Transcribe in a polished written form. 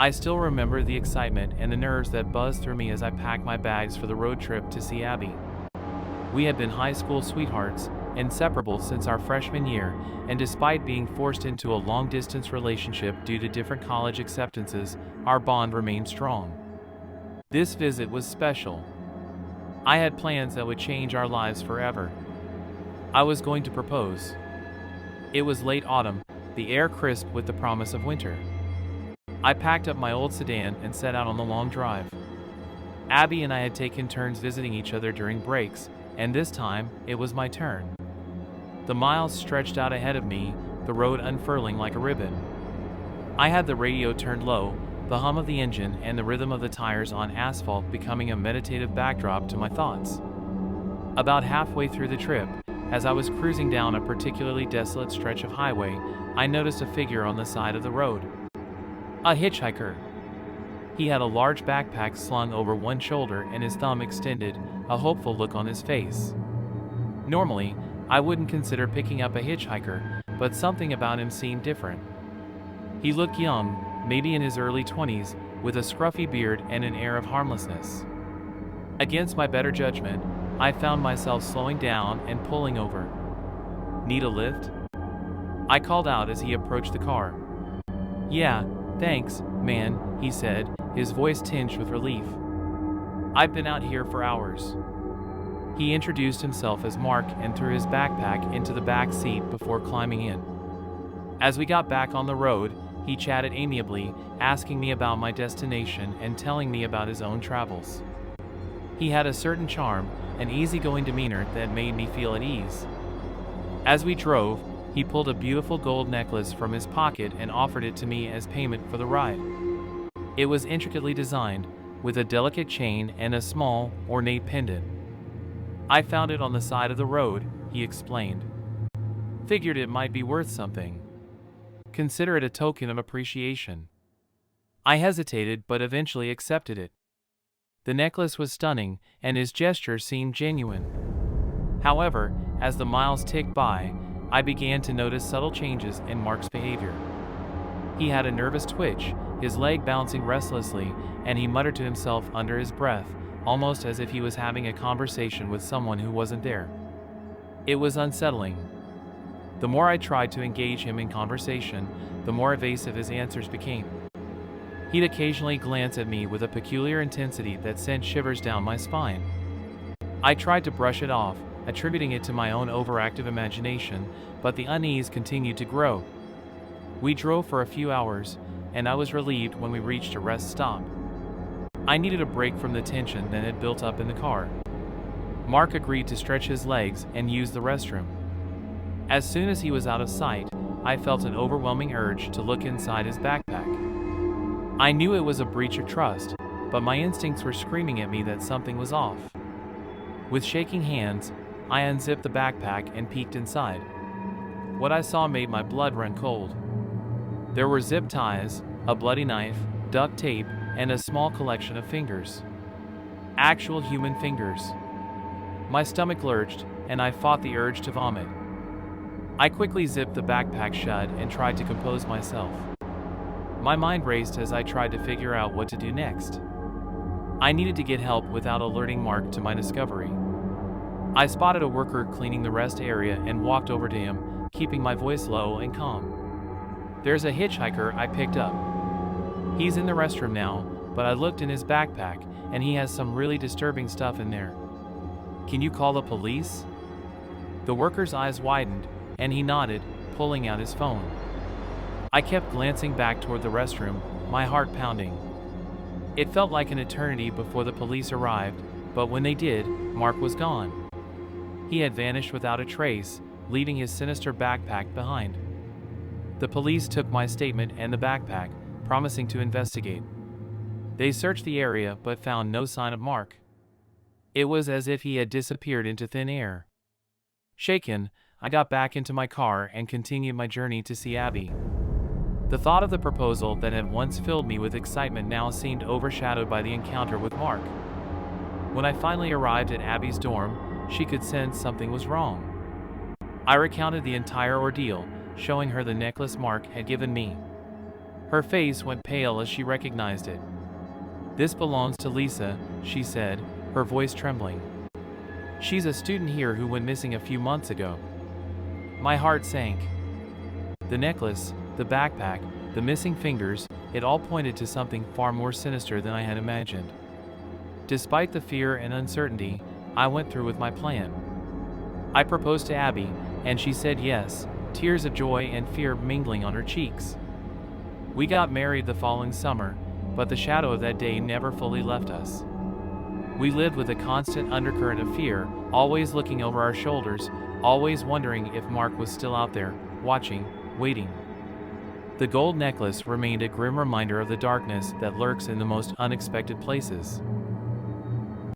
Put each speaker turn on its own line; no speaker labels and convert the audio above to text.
I still remember the excitement and the nerves that buzzed through me as I packed my bags for the road trip to see Abby. We had been high school sweethearts, inseparable since our freshman year, and despite being forced into a long-distance relationship due to different college acceptances, our bond remained strong. This visit was special. I had plans that would change our lives forever. I was going to propose. It was late autumn, the air crisp with the promise of winter. I packed up my old sedan and set out on the long drive. Abby and I had taken turns visiting each other during breaks, and this time, it was my turn. The miles stretched out ahead of me, the road unfurling like a ribbon. I had the radio turned low, the hum of the engine and the rhythm of the tires on asphalt becoming a meditative backdrop to my thoughts. About halfway through the trip, as I was cruising down a particularly desolate stretch of highway, I noticed a figure on the side of the road. A hitchhiker. He had a large backpack slung over one shoulder and his thumb extended, a hopeful look on his face. Normally, I wouldn't consider picking up a hitchhiker, but something about him seemed different. He looked young, maybe in his early 20s, with a scruffy beard and an air of harmlessness. Against my better judgment, I found myself slowing down and pulling over. "Need a lift?" I called out as he approached the car. "Yeah, thanks, man," he said, his voice tinged with relief. "I've been out here for hours." He introduced himself as Mark and threw his backpack into the back seat before climbing in. As we got back on the road, he chatted amiably, asking me about my destination and telling me about his own travels. He had a certain charm, an easygoing demeanor that made me feel at ease. As we drove, he pulled a beautiful gold necklace from his pocket and offered it to me as payment for the ride. It was intricately designed, with a delicate chain and a small, ornate pendant. "I found it on the side of the road," he explained. "Figured it might be worth something. Consider it a token of appreciation." I hesitated but eventually accepted it. The necklace was stunning, and his gesture seemed genuine. However, as the miles ticked by, I began to notice subtle changes in Mark's behavior. He had a nervous twitch, his leg bouncing restlessly, and he muttered to himself under his breath, almost as if he was having a conversation with someone who wasn't there. It was unsettling. The more I tried to engage him in conversation, the more evasive his answers became. He'd occasionally glance at me with a peculiar intensity that sent shivers down my spine. I tried to brush it off, attributing it to my own overactive imagination, but the unease continued to grow. We drove for a few hours, and I was relieved when we reached a rest stop. I needed a break from the tension that had built up in the car. Mark agreed to stretch his legs and use the restroom. As soon as he was out of sight, I felt an overwhelming urge to look inside his backpack. I knew it was a breach of trust, but my instincts were screaming at me that something was off. With shaking hands, I unzipped the backpack and peeked inside. What I saw made my blood run cold. There were zip ties, a bloody knife, duct tape, and a small collection of fingers. Actual human fingers. My stomach lurched, and I fought the urge to vomit. I quickly zipped the backpack shut and tried to compose myself. My mind raced as I tried to figure out what to do next. I needed to get help without alerting Mark to my discovery. I spotted a worker cleaning the rest area and walked over to him, keeping my voice low and calm. "There's a hitchhiker I picked up. He's in the restroom now, but I looked in his backpack, and he has some really disturbing stuff in there. Can you call the police?" The worker's eyes widened, and he nodded, pulling out his phone. I kept glancing back toward the restroom, my heart pounding. It felt like an eternity before the police arrived, but when they did, Mark was gone. He had vanished without a trace, leaving his sinister backpack behind. The police took my statement and the backpack, promising to investigate. They searched the area but found no sign of Mark. It was as if he had disappeared into thin air. Shaken, I got back into my car and continued my journey to see Abby. The thought of the proposal that had once filled me with excitement now seemed overshadowed by the encounter with Mark. When I finally arrived at Abby's dorm, she could sense something was wrong. I recounted the entire ordeal, showing her the necklace Mark had given me. Her face went pale as she recognized it. "This belongs to Lisa," she said, her voice trembling. "She's a student here who went missing a few months ago." My heart sank. The necklace, the backpack, the missing fingers, it all pointed to something far more sinister than I had imagined. Despite the fear and uncertainty, I went through with my plan. I proposed to Abby, and she said yes, tears of joy and fear mingling on her cheeks. We got married the following summer, but the shadow of that day never fully left us. We lived with a constant undercurrent of fear, always looking over our shoulders, always wondering if Mark was still out there, watching, waiting. The gold necklace remained a grim reminder of the darkness that lurks in the most unexpected places.